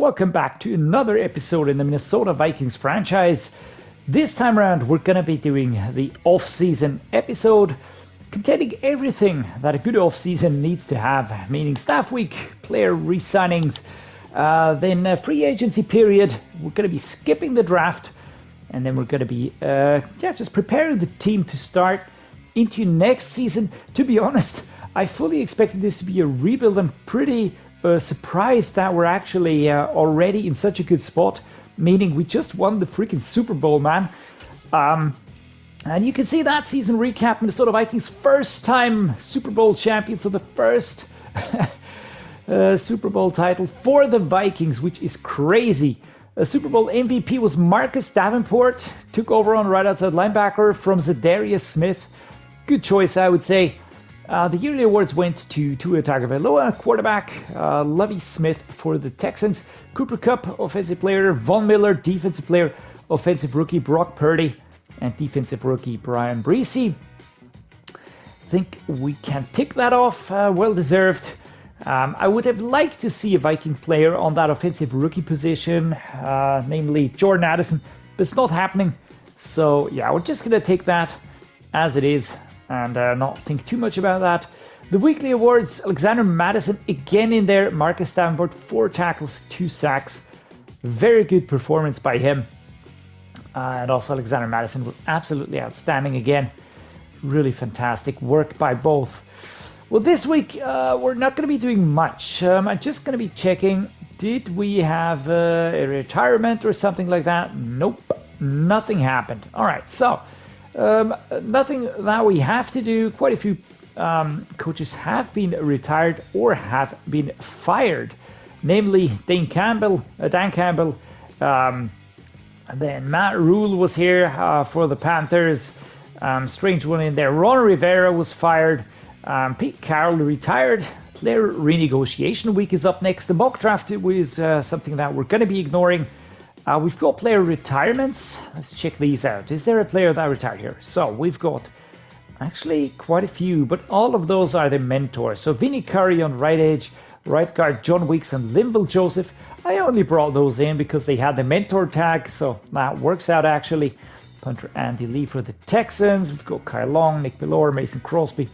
Welcome back to another episode in the Minnesota Vikings franchise. This time around, we're going to be doing the off-season episode containing everything that a good off-season needs to have, meaning staff week, player re-signings, then a free agency period. We're going to be skipping the draft, and then we're going to be just preparing the team to start into next season. To be honest, I fully expected this to be a rebuild. I'm pretty surprised that we're actually already in such a good spot, meaning we just won the freaking Super Bowl, man. And you can see that season recap. Minnesota Vikings first time Super Bowl champions, so the first Super Bowl title for the Vikings, which is crazy. Super Bowl MVP was Marcus Davenport, took over on right outside linebacker from Dreddeus Smith. Good choice, I would say. The yearly awards went to Tua Tagovailoa, quarterback, Lovie Smith for the Texans, Cooper Kupp, offensive player, Von Miller, defensive player, offensive rookie, Brock Purdy, and defensive rookie, Brian Bresee. I think we can tick that off, well deserved. I would have liked to see a Viking player on that offensive rookie position, namely Jordan Addison, but it's not happening. So yeah, we're just going to take that as it is and not think too much about that. The weekly awards, Alexander Mattison again in there, Marcus Davenport, 4 tackles, 2 sacks. Very good performance by him. And also Alexander Mattison was absolutely outstanding again. Really fantastic work by both. Well, this week we're not going to be doing much. I'm just going to be checking, did we have a retirement or something like that? Nope, nothing happened. All right, so nothing that we have to do. Quite a few coaches have been retired or have been fired, namely Dan Campbell, and then Matt Rule was here for the Panthers. Strange one in there. Ron Rivera was fired. Pete Carroll retired. Player renegotiation week is up next. The mock draft was something that we're going to be ignoring. We've got player retirements. Let's check these out. Is there a player that retired here? So we've got actually quite a few, but all of those are the mentors. So Vinny Curry on right edge, right guard John Weeks and Linval Joseph. I only brought those in because they had the mentor tag, so that works out actually. Punter Andy Lee for the Texans. We've got Kyle Long, Nick Bellore, Mason Crosby.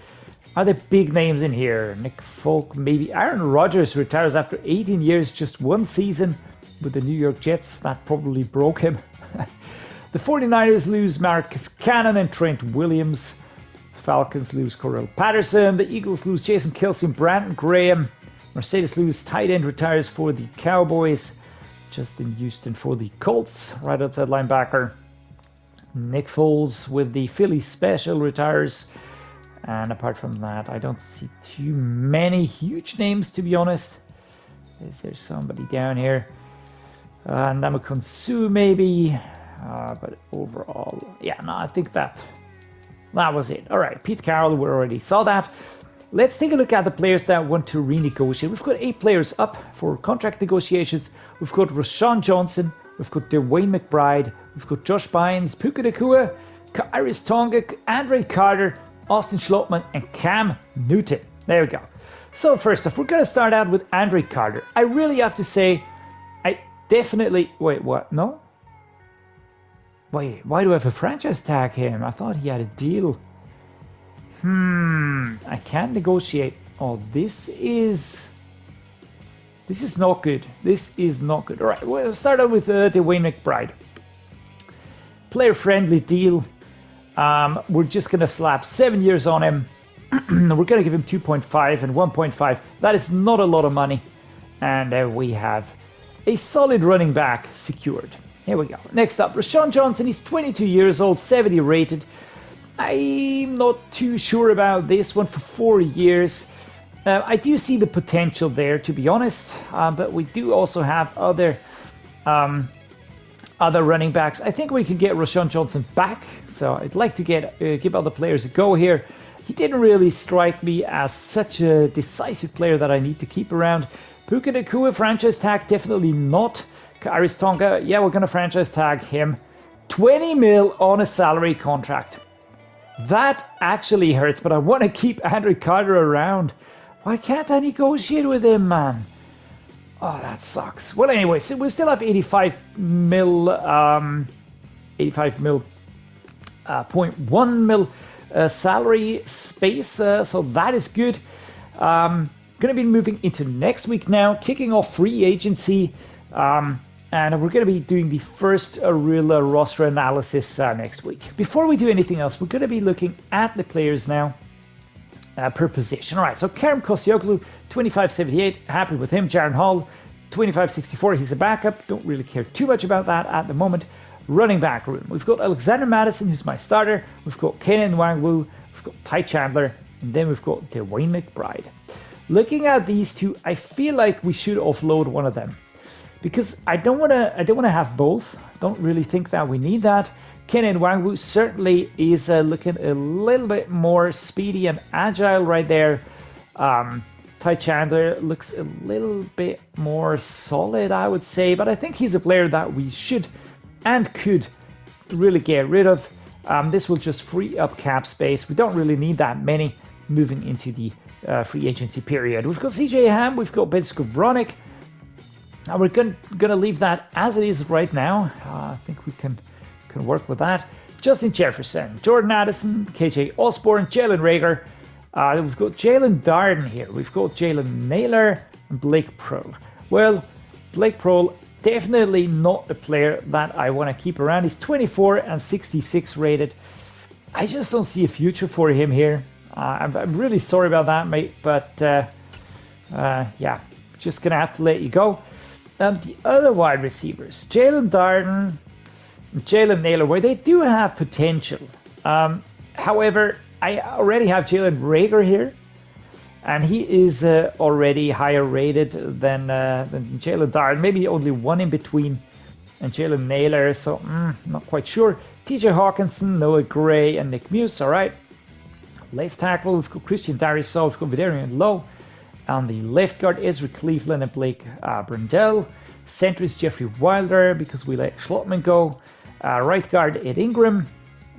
Are there big names in here? Nick Folk, maybe. Aaron Rodgers retires after 18 years, just one season with the New York Jets. That probably broke him. The 49ers lose Marcus Cannon and Trent Williams. Falcons lose Corell Patterson. The Eagles lose Jason Kelce and Brandon Graham. Mercedes lose tight end retires for the Cowboys. Justin Houston for the Colts, right outside linebacker. Nick Foles with the Philly Special retires. And apart from that, I don't see too many huge names, to be honest. Is there somebody down here? Ndamukong Suh maybe. But overall, yeah, no, I think that was it. All right, Pete Carroll, we already saw that. Let's take a look at the players that want to renegotiate. We've got 8 players up for contract negotiations. We've got Rashawn Johnson. We've got DeWayne McBride. We've got Josh Bynes, Puka Nacua, Khyiris Tonga, Andre Carter, Austin Schlottmann, and Cam Newton. There we go. So first off, we're going to start out with Andre Carter. I really have to say, I definitely... Wait, what? No? Wait, why do I have a franchise tag him? I thought he had a deal. I can't negotiate. Oh, this is not good. This is not good. All right, we'll start out with DeWayne McBride. Player-friendly deal. We're just going to slap 7 years on him. We're going to give him 2.5 and 1.5. That is not a lot of money. And we have a solid running back secured. Here we go. Next up, Rashawn Johnson. He's 22 years old, 70 rated. I'm not too sure about this one for 4 years. I do see the potential there, to be honest. But we do also have other running backs. I think we can get Rashawn Johnson back. So I'd like to give other players a go here. He didn't really strike me as such a decisive player that I need to keep around. Puka Nacua, franchise tag, definitely not. Khyiris Tonga, yeah, we're going to franchise tag him. 20 mil on a salary contract. That actually hurts, but I want to keep Andre Carter around. Why can't I negotiate with him, man? Oh, that sucks. Well, anyway, so we still have 85 mil, 85 mil, 0.1 mil salary space, so that is good. Going to be moving into next week now, kicking off free agency, and we're going to be doing the first real roster analysis next week. Before we do anything else, we're going to be looking at the players now per position. All right, so Kerem Koscielny, 25.78, happy with him. Jaron Hall, 25.64, he's a backup. Don't really care too much about that at the moment. Running back room, we've got Alexander Mattison, who's my starter. We've got Kenan Nwangwu, we've got Ty Chandler, and then we've got DeWayne McBride. Looking at these two, I feel like we should offload one of them because I don't want to have both. Don't really think that we need that. Kenan Nwangwu certainly is looking a little bit more speedy and agile right there. Ty Chandler looks a little bit more solid, I would say, but I think he's a player that we should and could really get rid of. This will just free up cap space. We don't really need that many moving into the free agency period. We've got CJ Ham, we've got Ben Skowronek. We're gonna leave that as it is right now. I think we can work with that. Justin Jefferson, Jordan Addison, KJ Osborne, Jalen Reagor. We've got Jalen Darden here. We've got Jalen Naylor and Blake Prohl. Well, Blake Prohl, definitely not a player that I want to keep around. He's 24 and 66 rated. I just don't see a future for him here. I'm really sorry about that, mate, but yeah, just gonna have to let you go. The other wide receivers, Jalen Darden, Jalen Naylor, where they do have potential. However, I already have Jalen Reagor here, and he is already higher rated than Jalen Darden, maybe only one in between, and Jalen Naylor, so not quite sure. TJ Hawkinson, Noah Gray, and Nick Muse, all right. Left tackle, we've got Christian Darrisaw, we've got Vidarian Lowe. On the left guard, Ezra Cleveland and Blake Brindell. Center is Jeffrey Wilder because we let Schlottman go. Right guard, Ed Ingram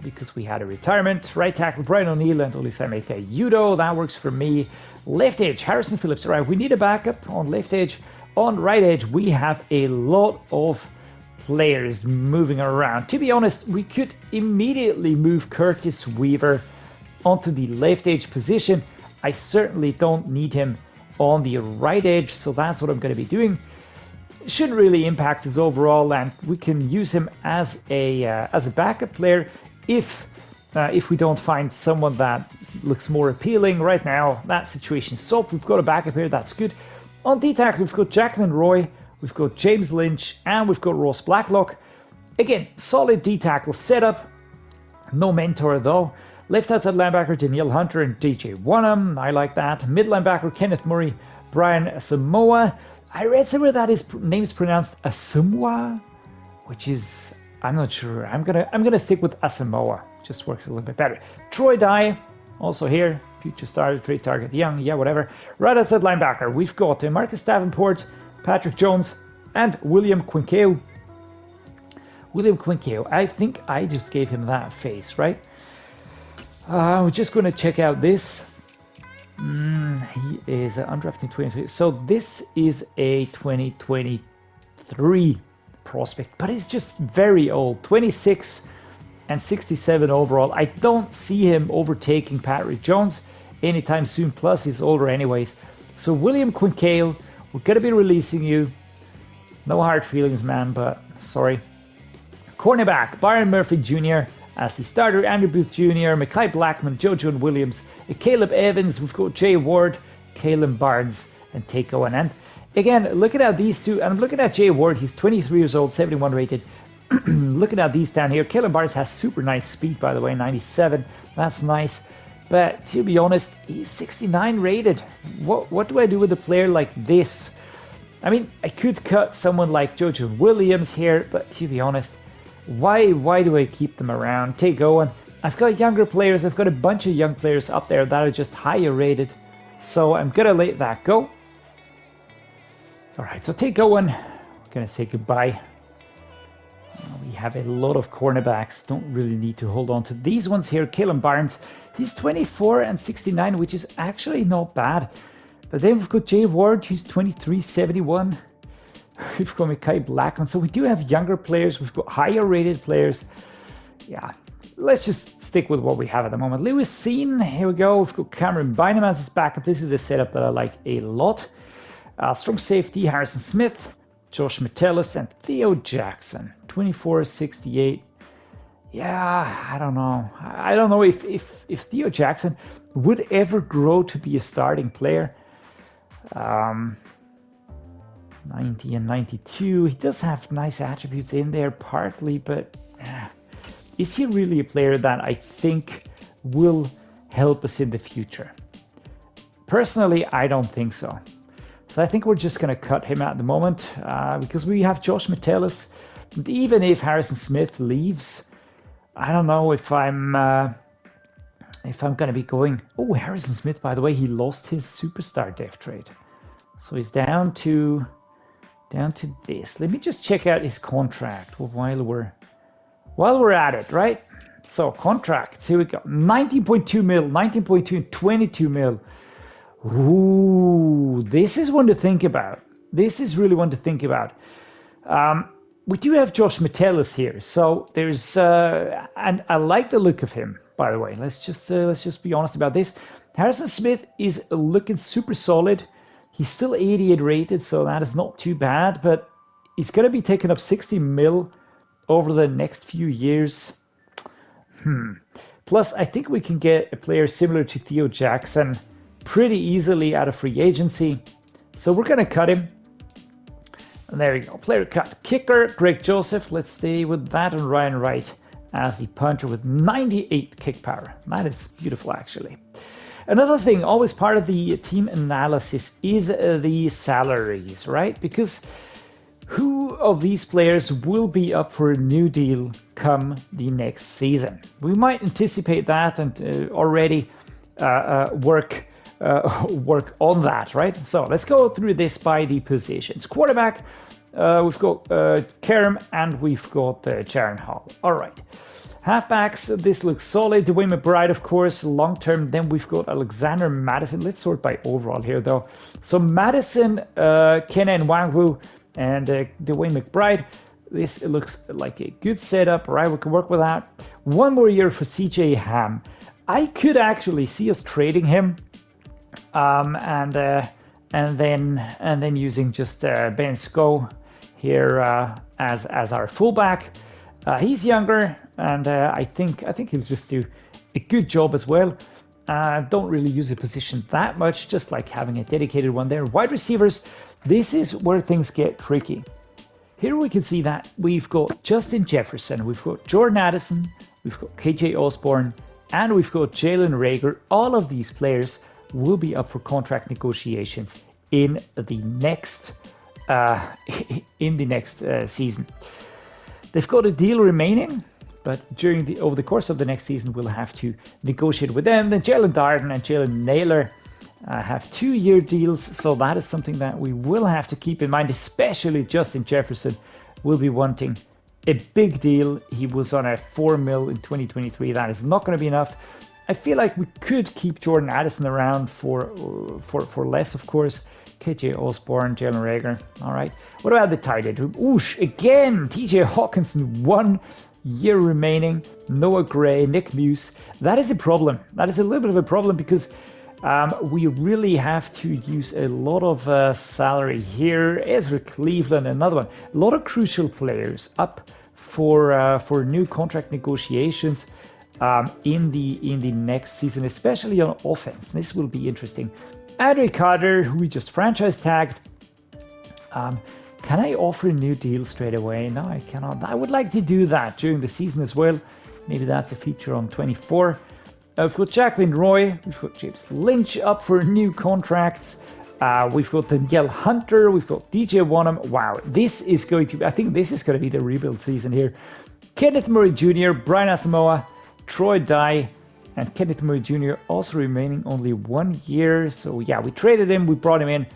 because we had a retirement. Right tackle, Brian O'Neill and Olisaemeka Udoh. That works for me. Left edge, Harrison Phillips. All right, we need a backup on left edge. On right edge, we have a lot of players moving around. To be honest, we could immediately move Curtis Weaver onto the left edge position. I certainly don't need him on the right edge, so that's what I'm going to be doing. It shouldn't really impact his overall, and we can use him as a backup player if we don't find someone that looks more appealing. Right now, that situation is solved. We've got a backup here, that's good. On D-tackle, we've got Jaquelin Roy, we've got James Lynch, and we've got Ross Blacklock. Again, solid D-tackle setup. No mentor though. Left outside linebacker, Danielle Hunter and DJ Wonnum. I like that. Mid linebacker, Kenneth Murray, Brian Asamoah. I read somewhere that his name is pronounced Asamoah, which is, I'm not sure. I'm gonna stick with Asamoah. Just works a little bit better. Troy Dye, also here. Future starter, trade target, young, yeah, whatever. Right outside linebacker, we've got Marcus Davenport, Patrick Jones, and William Quinkeo. William Quinkeo, I think I just gave him that face, right? We're just going to check out this. He is undrafted 2023. So this is a 2023 prospect, but he's just very old. 26 and 67 overall. I don't see him overtaking Patrick Jones anytime soon. Plus, he's older anyways. So William Quinkeo, we're going to be releasing you. No hard feelings, man, but sorry. Cornerback, Byron Murphy Jr. as the starter, Andrew Booth Jr., Mekhi Blackmon, JoJo Williams, Caleb Evans, we've got Jay Ward, Kalen Barnes, and Take Owen. And again, looking at these two, and I'm looking at Jay Ward, he's 23 years old, 71 rated. Looking at these down here, Kalen Barnes has super nice speed, by the way, 97. That's nice. But to be honest, he's 69 rated. What do I do with a player like this? I mean, I could cut someone like JoJo Williams here, but to be honest, why do I keep them around? Take Owen. I've got younger players. I've got a bunch of young players up there that are just higher rated. So I'm going to let that go. All right, so Take Owen. We're going to say goodbye. We have a lot of cornerbacks. Don't really need to hold on to these ones here. Kalen Barnes. He's 24 and 69, which is actually not bad. But then we've got Jay Ward, who's 23, 71. We've got Mekhi Blackmon. So we do have younger players. We've got higher rated players. Yeah, let's just stick with what we have at the moment. Lewis Seen, here we go. We've got Cameron Bynum as his backup. This is a setup that I like a lot. Strong safety, Harrison Smith, Josh Metellus, and Theo Jackson. 24-68. Yeah, I don't know. I don't know if Theo Jackson would ever grow to be a starting player. 90 and 92. He does have nice attributes in there partly, but is he really a player that I think will help us in the future? Personally, I don't think so. So I think we're just going to cut him at the moment because we have Josh Metellus. And even if Harrison Smith leaves, I don't know if I'm going to be going. Oh, Harrison Smith, by the way, he lost his superstar dev trade, so he's down to this. Let me just check out his contract while we're at it, right? So contracts, here we go. 19.2 mil, 19.2 and 22 mil. Ooh, this is one to think about. This is really one to think about. We do have Josh Metellus here, so there's and I like the look of him, by the way. Let's just be honest about this. Harrison Smith is looking super solid. He's still 88 rated, so that is not too bad, but he's going to be taking up 60 mil over the next few years. Plus, I think we can get a player similar to Theo Jackson pretty easily out of free agency. So we're going to cut him. And there you go, player cut. Kicker, Greg Joseph. Let's stay with that, and Ryan Wright as the punter with 98 kick power. That is beautiful, actually. Another thing, always part of the team analysis, is the salaries, right? Because who of these players will be up for a new deal come the next season? We might anticipate that and already work on that, right? So let's go through this by the positions. Quarterback, we've got Kerem and we've got Jaron Hall. All right. Halfbacks, this looks solid. DeWayne McBride, of course, long term. Then we've got Alexander Madison. Let's sort by overall here, though. So Madison, Kena Nwangwu, and DeWayne McBride. This looks like a good setup, right? We can work with that. One more year for CJ Ham. I could actually see us trading him, and then using just Ben Sko here as our fullback. He's younger, and I think he'll just do a good job as well. Don't really use the position that much, just like having a dedicated one there. Wide receivers, this is where things get tricky. Here we can see that we've got Justin Jefferson, we've got Jordan Addison, we've got KJ Osborne, and we've got Jalen Reagor. All of these players will be up for contract negotiations in the next season. They've got a deal remaining, but over the course of the next season, we'll have to negotiate with them. Then Jalen Darden and Jalen Naylor have 2-year deals, so that is something that we will have to keep in mind, especially Justin Jefferson will be wanting a big deal. He was on a 4 mil in 2023. That is not going to be enough. I feel like we could keep Jordan Addison around for less, of course. KJ Osborne, Jalen Reagor. All right. What about the tight end? Oosh, again, TJ Hawkinson, 1 year remaining. Noah Gray, Nick Muse. That is a problem. That is a little bit of a problem because we really have to use a lot of salary here. Ezra Cleveland, another one. A lot of crucial players up for new contract negotiations in the next season, especially on offense. This will be interesting. Andre Carter, who we just franchise tagged. Can I offer a new deal straight away? No, I cannot. I would like to do that during the season as well. Maybe that's a feature on 24. We've got Jaquelin Roy. We've got James Lynch up for new contracts. We've got Danielle Hunter. We've got DJ Wanham. Wow, this is going to be, I think this is going to be the rebuild season here. Kenneth Murray Jr., Brian Asamoah, Troy Dye, and Kenneth Murray Jr. also remaining only 1 year. So yeah, we traded him. We brought him in.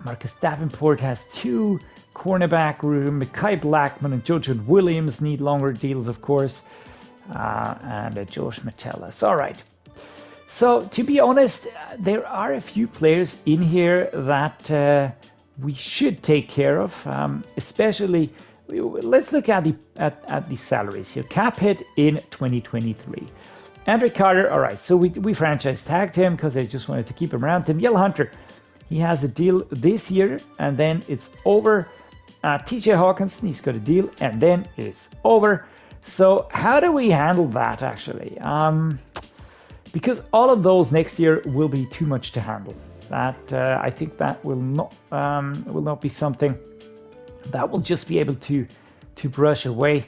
Marcus Davenport has 2 cornerback room. Mekhi Blackmon and Jojo Williams need longer deals, of course. And Josh Metellus. All right. So to be honest, there are a few players in here that we should take care of, especially. Let's look at the salaries here. Cap hit in 2023. Andre Carter, all right, so we franchise tagged him because I just wanted to keep him around. Danielle Hunter, he has a deal this year, and then it's over. TJ Hawkinson, he's got a deal, and then it's over. So how do we handle that, actually? Because all of those next year will be too much to handle. That I think that will not be something that will just be able to brush away.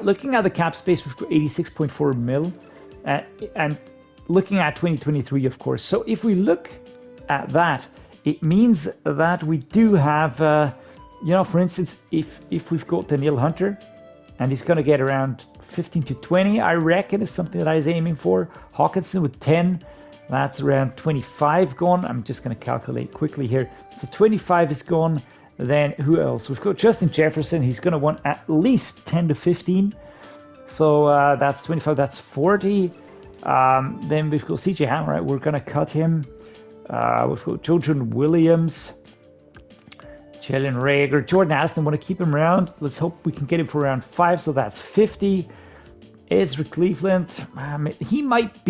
Looking at the cap space, we've got 86.4 mil. And looking at 2023, of course. So if we look at that, it means that we do have, for instance, if we've got Danielle Hunter, and he's going to get around 15 to 20, I reckon is something that I was aiming for. Hawkinson with 10, that's around 25 gone. I'm just going to calculate quickly here. So 25 is gone. Then who else? We've got Justin Jefferson. He's going to want at least 10 to 15. So that's 25, that's 40. Then we've got CJ Ham, right? We're going to cut him. We've got Jordan Williams, Jalen Reagor, Jordan Addison, want to keep him around. Let's hope we can get him for around 5, so that's 50. Ezra Cleveland, we might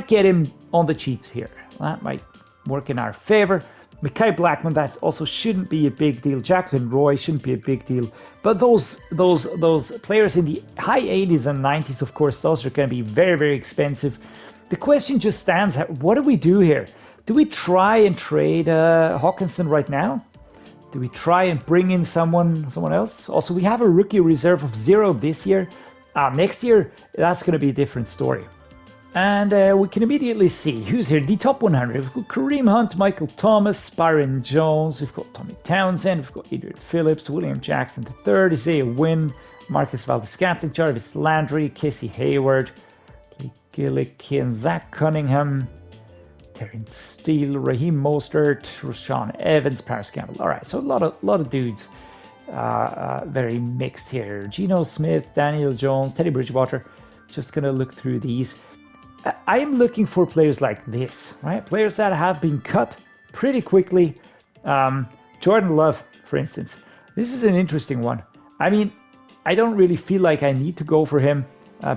get him on the cheap here. That might work in our favor. Mekhi Blackmon, that also shouldn't be a big deal. Jaquelin Roy shouldn't be a big deal. But those players in the high 80s and 90s, of course, those are going to be very, very expensive. The question just stands, what do we do here? Do we try and trade Hawkinson right now? Do we try and bring in someone else? Also, we have a rookie reserve of 0 this year. Next year, that's going to be a different story. And we can immediately see who's here. The top 100. We've got Kareem Hunt, Michael Thomas, Byron Jones. We've got Tommy Townsend. We've got Adrian Phillips, William Jackson III, Isaiah Wynn, Marcus Valdes-Scantling, Jarvis Landry, Casey Hayward, Blake Gillikin, Zach Cunningham, Terrence Steele, Raheem Mostert, Rashawn Evans, Paris Campbell. All right, so a lot of dudes. Very mixed here. Geno Smith, Daniel Jones, Teddy Bridgewater. Just gonna look through these. I am looking for players like this, right? Players that have been cut pretty quickly. Jordan Love, for instance. This is an interesting one. I mean, I don't really feel like I need to go for him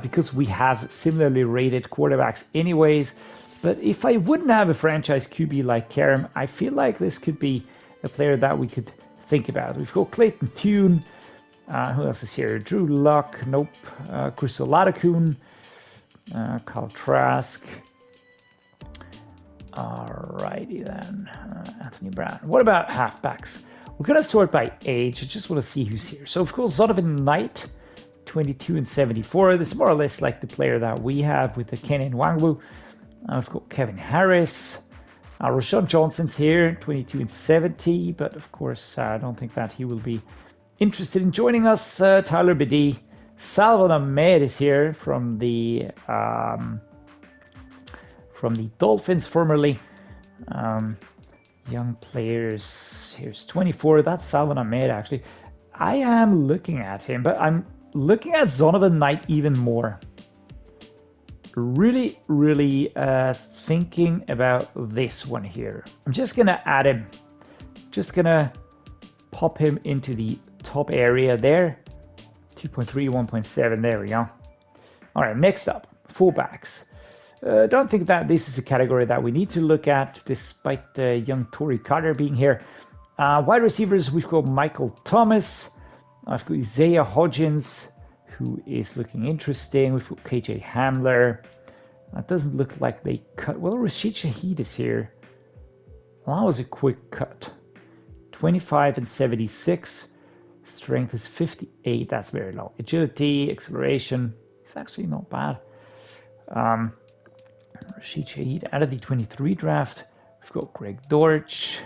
because we have similarly rated quarterbacks anyways. But if I wouldn't have a franchise QB like Karam, I feel like this could be a player that we could think about. We've got Clayton Tune. Who else is here? Drew Luck. Nope. Chris Oladokun. Kyle Trask. Alrighty then. Anthony Brown. What about halfbacks? We're going to sort by age. I just want to see who's here. So, of course, Zonovan Knight, 22 and 74. This is more or less like the player that we have with the Kenny Nwangwu. I've got Kevin Harris. Rashawn Johnson's here, 22 and 70. But, of course, I don't think that he will be interested in joining us. Tyler Bedee. Salvon Ahmed is here from the Dolphins formerly. Young players. Here's 24. That's Salvon Ahmed, actually. I am looking at him, but I'm looking at Zonovan Knight even more. Really thinking about this one here. I'm just going to add him. Just going to pop him into the top area there. 2.3, 1.7. There we go. All right, next up, fullbacks. Don't think that this is a category that we need to look at, despite young Torrey Carter being here. Wide receivers, we've got Michael Thomas. I've got Isaiah Hodgins, who is looking interesting. We've got KJ Hamler. That doesn't look like they cut. Well, Rashid Shaheed is here. Well, that was a quick cut. 25 and 76. Strength is 58. That's very low. Agility, acceleration. It's actually not bad. Rashid Shaheed out of the 23 draft. We've got Greg Dortch.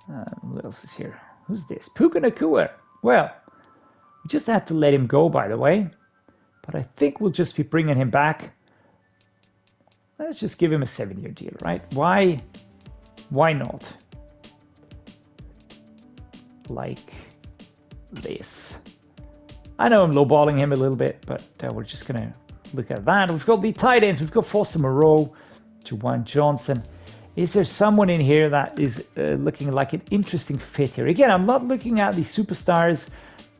Who else is here? Who's this? Puka Nacua. Well, we just had to let him go, by the way. But I think we'll just be bringing him back. Let's just give him a 7-year deal, right? Why not? Like this. I know I'm lowballing him a little bit, but we're just going to look at that. We've got the tight ends. We've got Foster Moreau, Juwan Johnson. Is there someone in here that is looking like an interesting fit here? Again, I'm not looking at the superstars,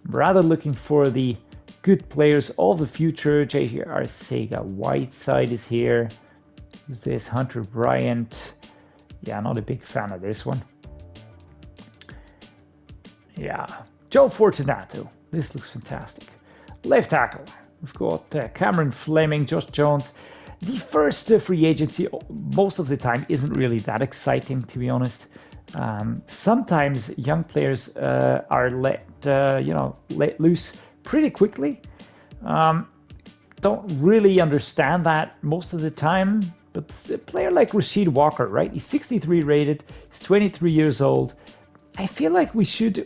I'm rather looking for the good players of the future. J.R. Sega Whiteside is here. Who's this? Hunter Bryant. Yeah, not a big fan of this one. Yeah, Joe Fortunato. This looks fantastic. Left tackle. We've got Cameron Fleming, Josh Jones. The first free agency, most of the time, isn't really that exciting, to be honest. Sometimes young players are let loose pretty quickly. Don't really understand that most of the time. But a player like Rasheed Walker, right? He's 63 rated. He's 23 years old. I feel like we should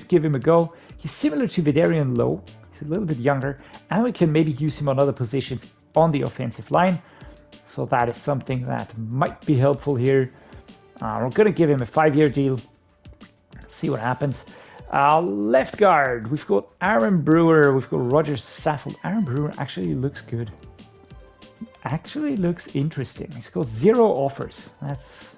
give him a go. He's similar to Vidarian Lowe. He's a little bit younger, and we can maybe use him on other positions on the offensive line. So that is something that might be helpful here. We're going to give him a 5-year deal. See what happens. Left guard, we've got Aaron Brewer. We've got Roger Saffold. Aaron Brewer actually looks good. Actually looks interesting. He's got 0 offers. That's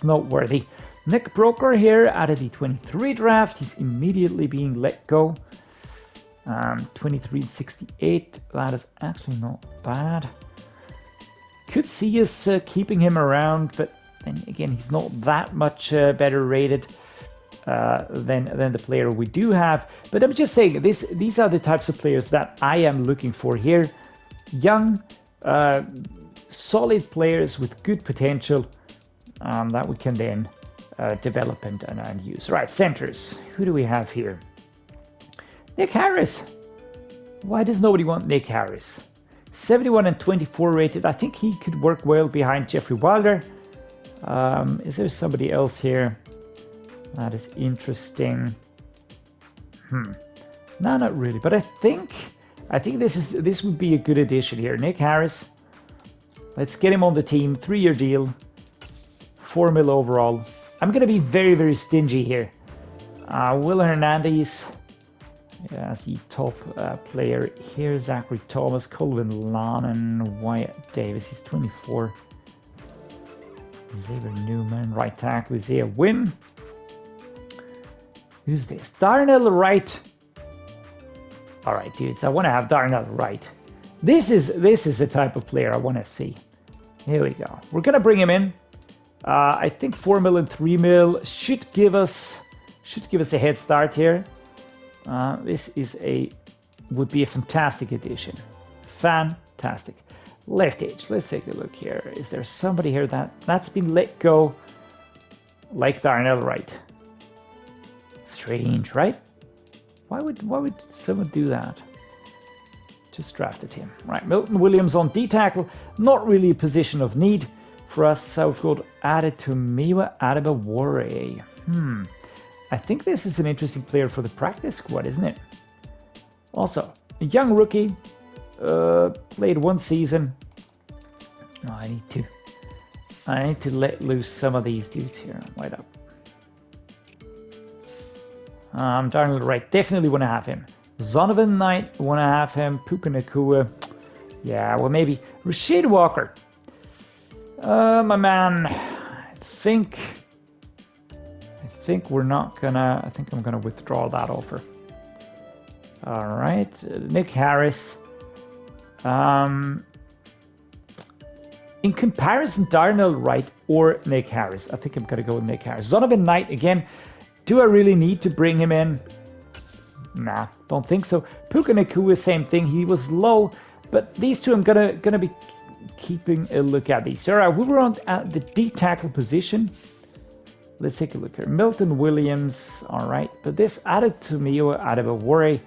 noteworthy. Nick Broker here out of the 23 draft. He's immediately being let go. 23.68. That is actually not bad. Could see us keeping him around, but then again, he's not that much better rated than the player we do have. But I'm just saying, these are the types of players that I am looking for here. Young, solid players with good potential that we can then develop and use. Right, centers. Who do we have here? Nick Harris. Why does nobody want Nick Harris? 71 and 24 rated. I think he could work well behind Jeffrey Wilder. Is there somebody else here that is interesting? No, not really. But I think this would be a good addition here. Nick Harris. Let's get him on the team. 3-year deal. $4 million overall. I'm going to be very, very stingy here. Will Hernandez as the top player here. Zachary Thomas, Colvin Lannon, Wyatt Davis. He's 24. Xavier Newman, right tackle. Isaiah Wynn. Who's this? Darnell Wright. All right, dudes. I want to have Darnell Wright. This is the type of player I want to see. Here we go. We're gonna bring him in. I think 4 mil and 3 mil should give us a head start here. This would be a fantastic addition. Fantastic. Left edge. Let's take a look here. Is there somebody here that's been let go, like Darnell Wright? Strange, right? Why would someone do that? Just drafted him. Right, Milton Williams on D tackle. Not really a position of need for us. So we've got Adetomiwa Adebawore. I think this is an interesting player for the practice squad, isn't it? Also, a young rookie, played 1 season. Oh, I need to let loose some of these dudes here. Wait up. Darnell Wright, definitely want to have him. Zonovan Knight, want to have him. Puka Nacua. Yeah, well, maybe. Rasheed Walker. My man, I think we're not gonna. I think I'm gonna withdraw that offer. All right, Nick Harris. In comparison, Darnell Wright or Nick Harris, I think I'm gonna go with Nick Harris. Zonovan Knight again. Do I really need to bring him in? Nah, don't think so. Puka Nacua, same thing. He was low, but these two I'm gonna be keeping a look at these. All right, we were on at the D tackle position. Let's take a look here. Milton Williams, all right. But this Adetomiwa Adebawore,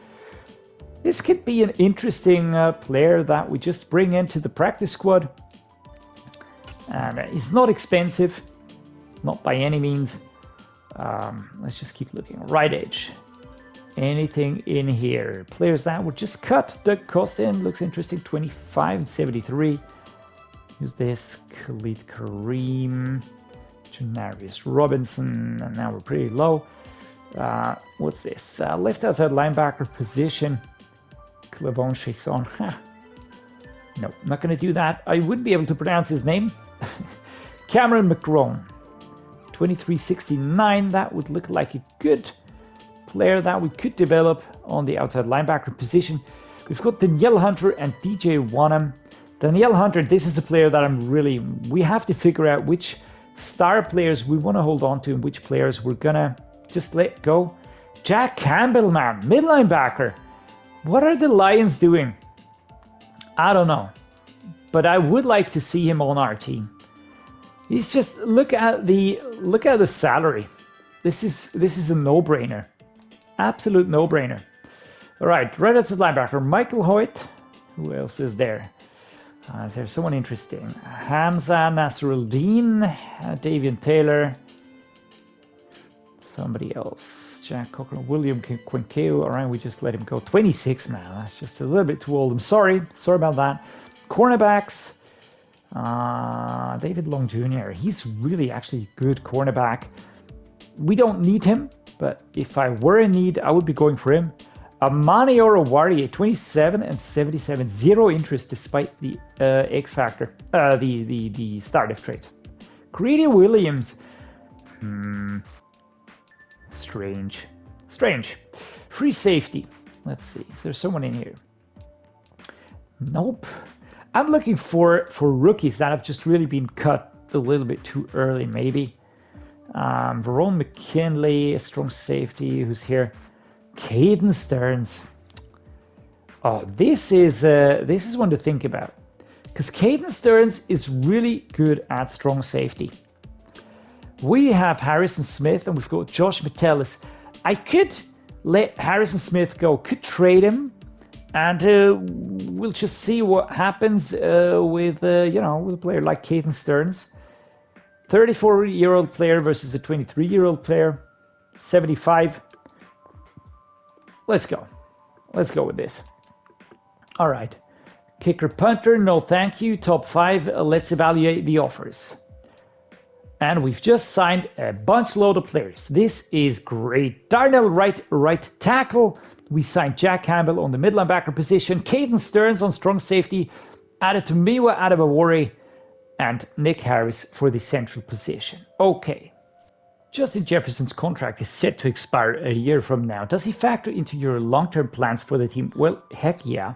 this could be an interesting player that we just bring into the practice squad. And he's not expensive, not by any means. Let's just keep looking. Right edge. Anything in here? Players that were just cut. Doug Costin looks interesting. 25 and 73. Who's this? Khalid Kareem. Janarius Robinson. And now we're pretty low. What's this? Left outside linebacker position. Clavon Chasson. No, not going to do that. I wouldn't be able to pronounce his name. Cameron McGrone. 2369. That would look like a good player that we could develop on the outside linebacker position. We've got Danielle Hunter and DJ Wanham. Danielle Hunter, this is a player that we have to figure out which star players we want to hold on to and which players we're gonna just let go. Jack Campbell, man, mid linebacker. What are the Lions doing? I don't know, but I would like to see him on our team. He's just look at the salary. This is a no-brainer, absolute no-brainer. All right, right outside linebacker, Michael Hoyt. Who else is there? Is there someone interesting? Hamza Nasruddin, Davian Taylor, somebody else. Jack Cochran, William Quinkeu. All right, we just let him go. 26, man. That's just a little bit too old. I'm sorry. Sorry about that. Cornerbacks. David Long Jr. He's really actually a good cornerback. We don't need him, but if I were in need, I would be going for him. Amani Oruwariye, 27 and 77, zero interest despite the X factor, the start-off trait. Greedy Williams, strange. Free safety. Let's see, is there someone in here? Nope. I'm looking for rookies that have just really been cut a little bit too early, maybe. Verone McKinley, a strong safety, who's here. Caden Stearns. Oh, this is one to think about, because Caden Stearns is really good at strong safety. We have Harrison Smith and we've got Josh Metellus. I could let Harrison Smith go, could trade him, and we'll just see what happens with a player like Caden Stearns. 34-year-old player versus a 23-year-old player. 75. Let's go with this. All right, kicker punter, no thank you. Top 5, let's evaluate the offers. And we've just signed a bunch load of players. This is great. Darnell Wright, right tackle. We signed Jack Campbell on the mid linebacker position. Caden Stearns on strong safety. Added to Miwa Adebawore and Nick Harris for the central position. Okay. Justin Jefferson's contract is set to expire a year from now. Does he factor into your long-term plans for the team? Well, heck yeah.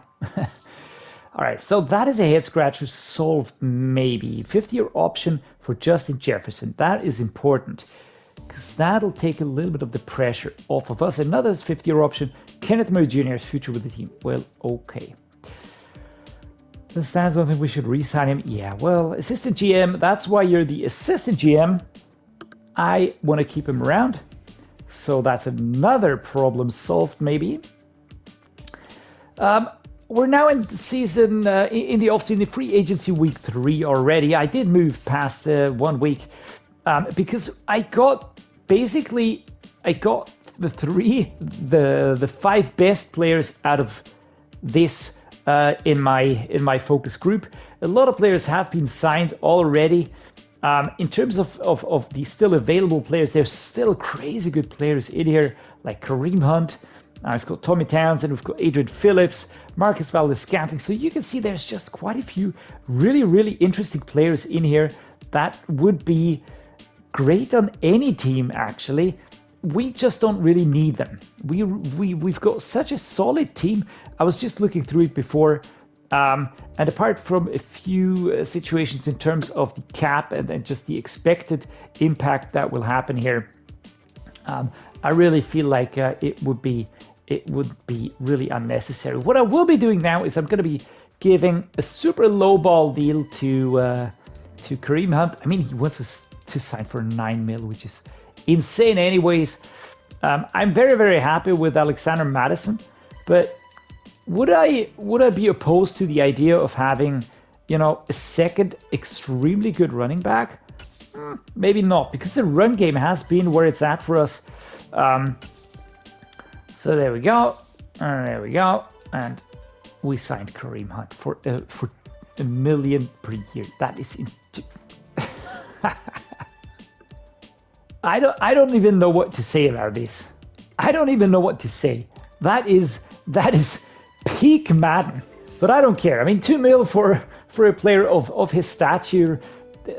All right, so that is a head-scratcher solved maybe. 5th-year option for Justin Jefferson. That is important, because that'll take a little bit of the pressure off of us. Another 5th-year option, Kenneth Murray Jr.'s future with the team. Well, okay. The Stans don't think we should re-sign him. Yeah, well, assistant GM, that's why you're the assistant GM. I want to keep him around, so that's another problem solved maybe. We're now in the season, in the offseason, free agency week 3 already. I did move past 1 week because I got the 5 best players out of this in my focus group. A lot of players have been signed already. In terms of the still available players, there's still crazy good players in here, like Kareem Hunt. We've got Tommy Townsend, we've got Adrian Phillips, Marcus Valdes-Scantling. So you can see there's just quite a few really, really interesting players in here that would be great on any team, actually. We just don't really need them. We've got such a solid team. I was just looking through it before. And apart from a few situations in terms of the cap and just the expected impact that will happen here, I really feel like it would be really unnecessary. What I will be doing now is I'm going to be giving a super low ball deal to Kareem Hunt. I mean, he wants to sign for $9 million, which is insane anyways. I'm very, very happy with Alexander Madison, but would I be opposed to the idea of having, a second extremely good running back? Maybe not, because the run game has been where it's at for us. So there we go, and we signed Kareem Hunt for $1 million per year. That is I don't even know what to say about this. I don't even know what to say. That is peak Madden. But I don't care. I mean, 2 mil for a player of his stature.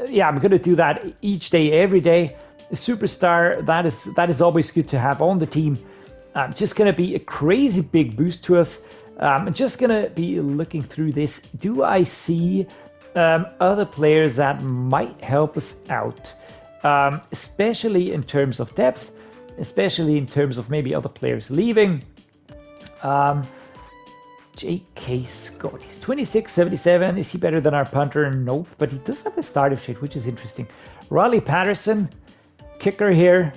Yeah, I'm gonna do that each day, every day. A superstar, that is always good to have on the team. Just gonna be a crazy big boost to us. I'm just gonna be looking through this. Do I see other players that might help us out, especially in terms of depth, especially in terms of maybe other players leaving? J.K. Scott, he's 26.77. Is he better than our punter? Nope, but he does have the starting shit, which is interesting. Riley Patterson, kicker here.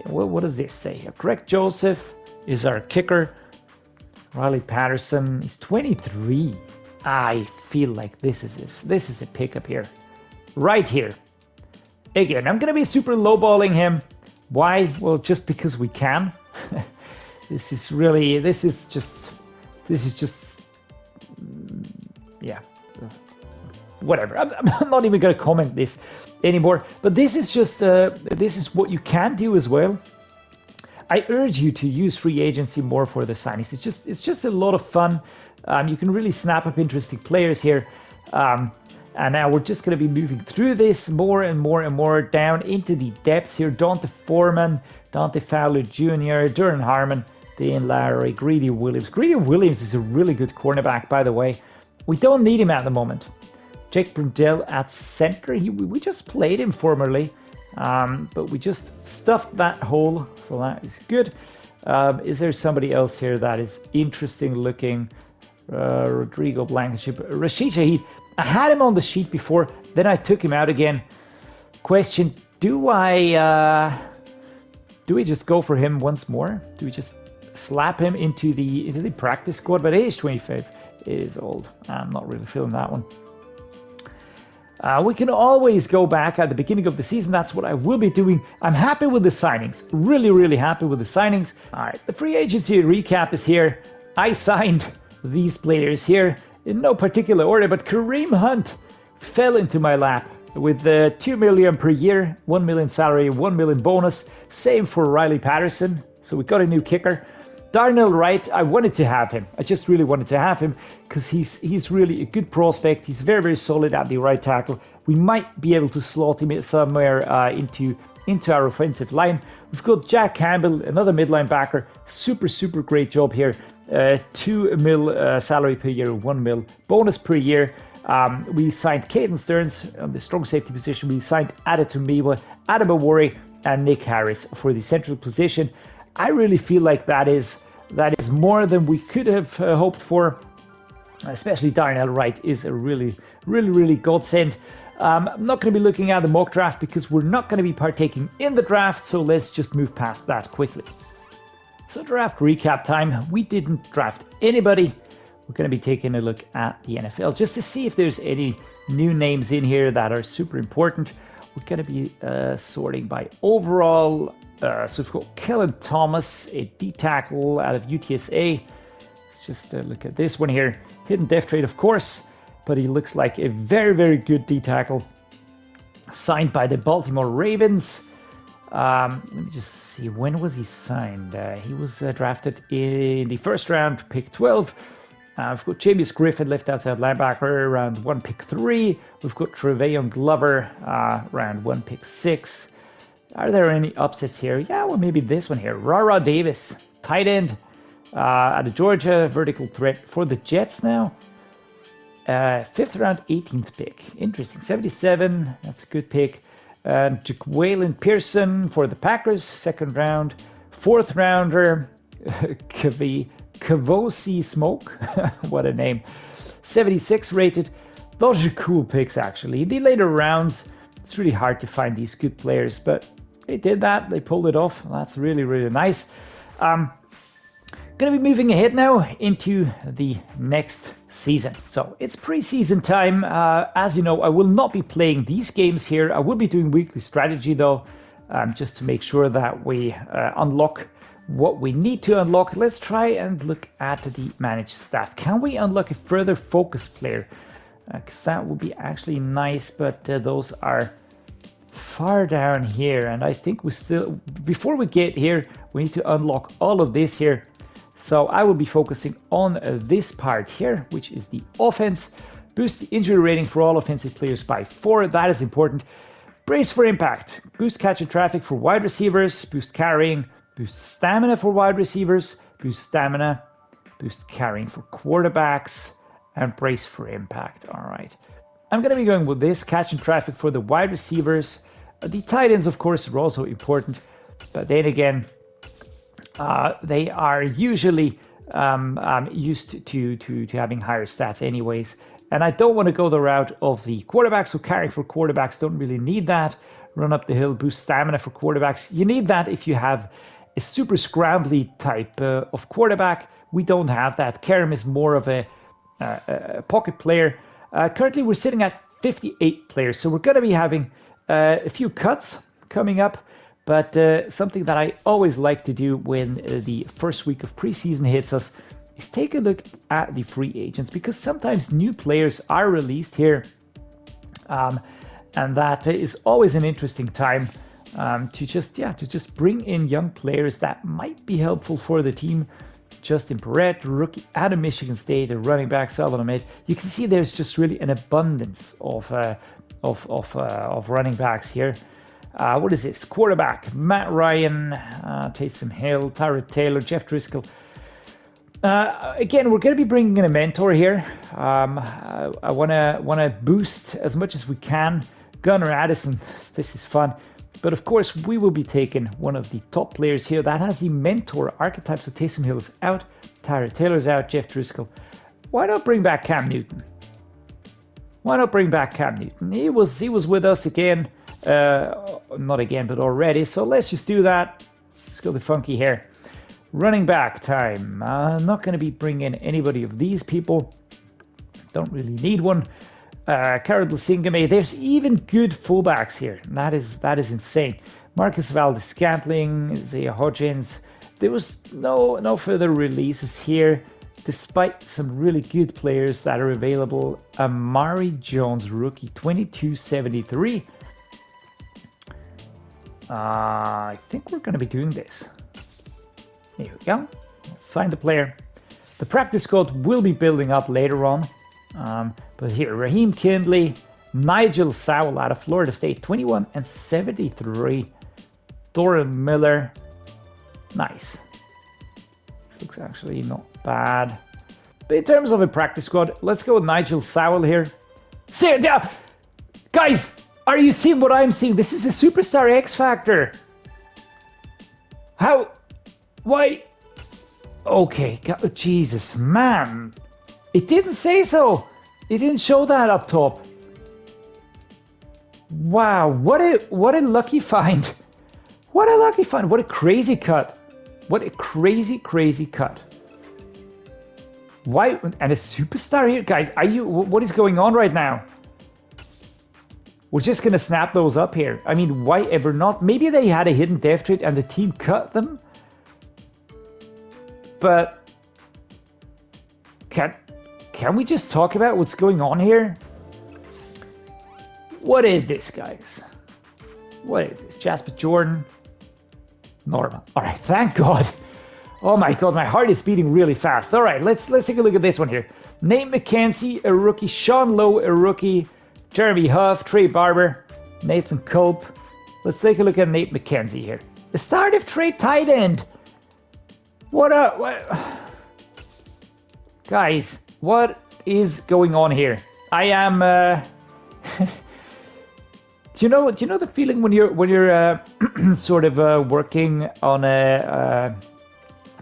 What does this say? Greg Joseph is our kicker. Riley Patterson, he's 23. I feel like this is a pickup here. Right here. Again, I'm gonna be super lowballing him. Why? Well, just because we can. This is just yeah, whatever. I'm not even gonna comment this anymore, but this is just this is what you can do as well. I urge you to use free agency more for the signings. It's just a lot of fun. You can really snap up interesting players here. And now we're just going to be moving through this more and more and more down into the depths here. Dante Foreman, Dante Fowler Jr., Duran Harmon, Dean Lowry, Greedy Williams. Greedy Williams is a really good cornerback, by the way. We don't need him at the moment. Jake Brundell at center. We just played him formerly, but we just stuffed that hole, so that is good. Is there somebody else here that is interesting looking? Rodrigo Blankenship, Rashid Shaheed. I had him on the sheet before, then I took him out again. Question: do we just go for him once more? Do we just slap him into the practice squad? But age 25 is old. I'm not really feeling that one. We can always go back at the beginning of the season. That's what I will be doing. I'm happy with the signings. Really, really happy with the signings. All right, the free agency recap is here. I signed these players here in no particular order, but Kareem Hunt fell into my lap with $2 million per year, $1 million salary, $1 million bonus. Same for Riley Patterson. So we got a new kicker. Darnell Wright, I wanted to have him. I just really wanted to have him because he's really a good prospect. He's very, very solid at the right tackle. We might be able to slot him somewhere into our offensive line. We've got Jack Campbell, another midline backer. Super great job here. 2 mil salary per year, 1 mil bonus per year. We signed Caden Stearns on the strong safety position. We signed Adetomiwa, Adam Awori, and Nick Harris for the central position. I really feel like that is more than we could have hoped for. Especially Darnell Wright is a really godsend. I'm not going to be looking at the mock draft because we're not going to be partaking in the draft, so let's just move past that quickly. So draft recap time. We didn't draft anybody. We're going to be taking a look at the NFL just to see if there's any new names in here that are super important. We're going to be sorting by overall. So we've got Kellen Thomas, a D tackle out of UTSA. Let's just look at this one here. Hidden depth trade, of course, but he looks like a very good D tackle. Signed by the Baltimore Ravens. Let me just see, when was he signed? He was drafted in the first round, pick 12. We've got Jameis Griffin, left outside linebacker, round 1, pick 3. We've got Treveon Glover, round 1, pick 6. Are there any upsets here? Yeah, well, maybe this one here. Rara Davis, tight end out of Georgia, vertical threat for the Jets now. 5th round, 18th pick. Interesting, 77, that's a good pick. Jaquelin Pearson for the Packers, 2nd round. 4th rounder, Kavosi Smoke, what a name. 76 rated. Those are cool picks, actually. In the later rounds, it's really hard to find these good players, but they did that. They pulled it off. That's really nice. Gonna be moving ahead now into the next season. So it's preseason time. As you know, I will not be playing these games here. I will be doing weekly strategy though, just to make sure that we unlock what we need to unlock. Let's try and look at the managed staff. Can we unlock a further focus player? Because that would be actually nice, but those are far down here, and I think we still, before we get here, we need to unlock all of this here. So I will be focusing on this part here, which is the offense. Boost the injury rating for all offensive players by 4. That is important. Brace for impact. Boost catch and traffic for wide receivers. Boost carrying. Boost stamina for wide receivers. Boost stamina. Boost carrying for quarterbacks. And brace for impact. All right. I'm going to be going with this. Catch and traffic for the wide receivers. The tight ends, of course, are also important. But then again, they are usually used to having higher stats anyways. And I don't want to go the route of the quarterbacks, so carrying for quarterbacks don't really need that. Run up the hill, boost stamina for quarterbacks. You need that if you have a super scrambly type of quarterback. We don't have that. Karam is more of a pocket player. Currently, we're sitting at 58 players, so we're going to be having a few cuts coming up. But something that I always like to do when the first week of preseason hits us is take a look at the free agents, because sometimes new players are released here. And that is always an interesting time to just bring in young players that might be helpful for the team. Justin Perrette, rookie out of Michigan State, a running back, Salvador Ahmed. You can see there's just really an abundance of running backs here. What is this? Quarterback, Matt Ryan, Taysom Hill, Tyrod Taylor, Jeff Driscoll. Again, we're going to be bringing in a mentor here. I want to boost as much as we can. Gunnar Addison, this is fun. But of course, we will be taking one of the top players here that has the mentor archetype. So Taysom Hill is out, Tyrod Taylor's out, Jeff Driscoll. Why not bring back Cam Newton? Why not bring back Cam Newton? He was with us again. Not again, but already. So let's just do that. Let's go the funky hair. Running back time. I'm not going to be bringing anybody of these people. Don't really need one. Karol Singame. There's even good fullbacks here. That is insane. Marcus Valdes-Scantling, Isaiah Hodgins. There was no further releases here, despite some really good players that are available. Amari Jones, rookie, 2273. I think we're going to be doing this. There we go. Sign the player. The practice squad will be building up later on. But here, Raheem Kindley, Nigel Sowell out of Florida State, 21 and 73. Doran Miller. Nice. This looks actually not bad. But in terms of a practice squad, let's go with Nigel Sowell here. See, guys! Are you seeing what I'm seeing? This is a superstar X Factor. How? Why? Okay, God, Jesus, man. It didn't say so. It didn't show that up top. Wow, what a lucky find. What a lucky find. What a crazy cut. What a crazy cut. Why? And a superstar here? Guys, what is going on right now? We're just going to snap those up here. I mean, why ever not? Maybe they had a hidden death trade and the team cut them. But can we just talk about what's going on here? What is this, guys? What is this? Jasper Jordan? Normal. All right, thank God. Oh my God, my heart is beating really fast. All right, let's take a look at this one here. Nate McKenzie, a rookie. Sean Lowe, a rookie. Jeremy Huff, Trey Barber, Nathan Culp. Let's take a look at Nate McKenzie here. The start of Trey tight end. What? Guys, what is going on here? I am. Do you know the feeling when you're sort of working on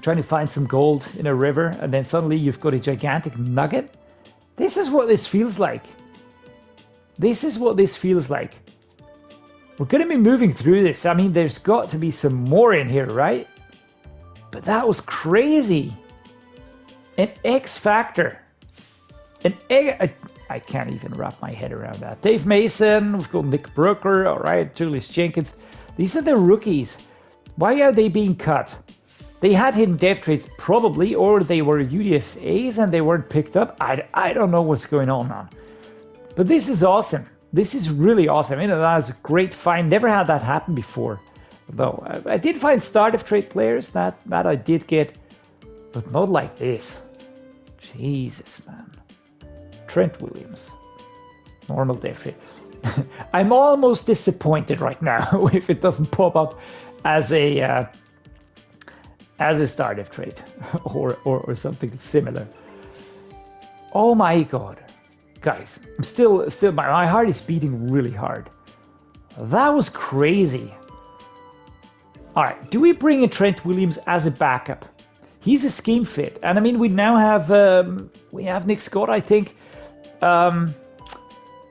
trying to find some gold in a river, and then suddenly you've got a gigantic nugget? This is what this feels like. This is what this feels like. We're going to be moving through this. I mean, there's got to be some more in here, right? But that was crazy. An X Factor. I can't even wrap my head around that. Dave Mason, we've got Nick Brooker, all right, Julius Jenkins. These are the rookies. Why are they being cut? They had hidden death trades probably, or they were UDFAs and they weren't picked up. I don't know what's going on, man. But this is awesome. This is really awesome. You know, that was a great find. Never had that happen before. Though I did find start of trade players that I did get. but not like this. Jesus, man. Trent Williams. Normal depth rate. I'm almost disappointed right now if it doesn't pop up as a star depth trait or something similar. Oh my god. Guys, I'm still my heart is beating really hard. That was crazy. All right, do we bring in Trent Williams as a backup? He's a scheme fit, and I mean we now have Nick Scott. I think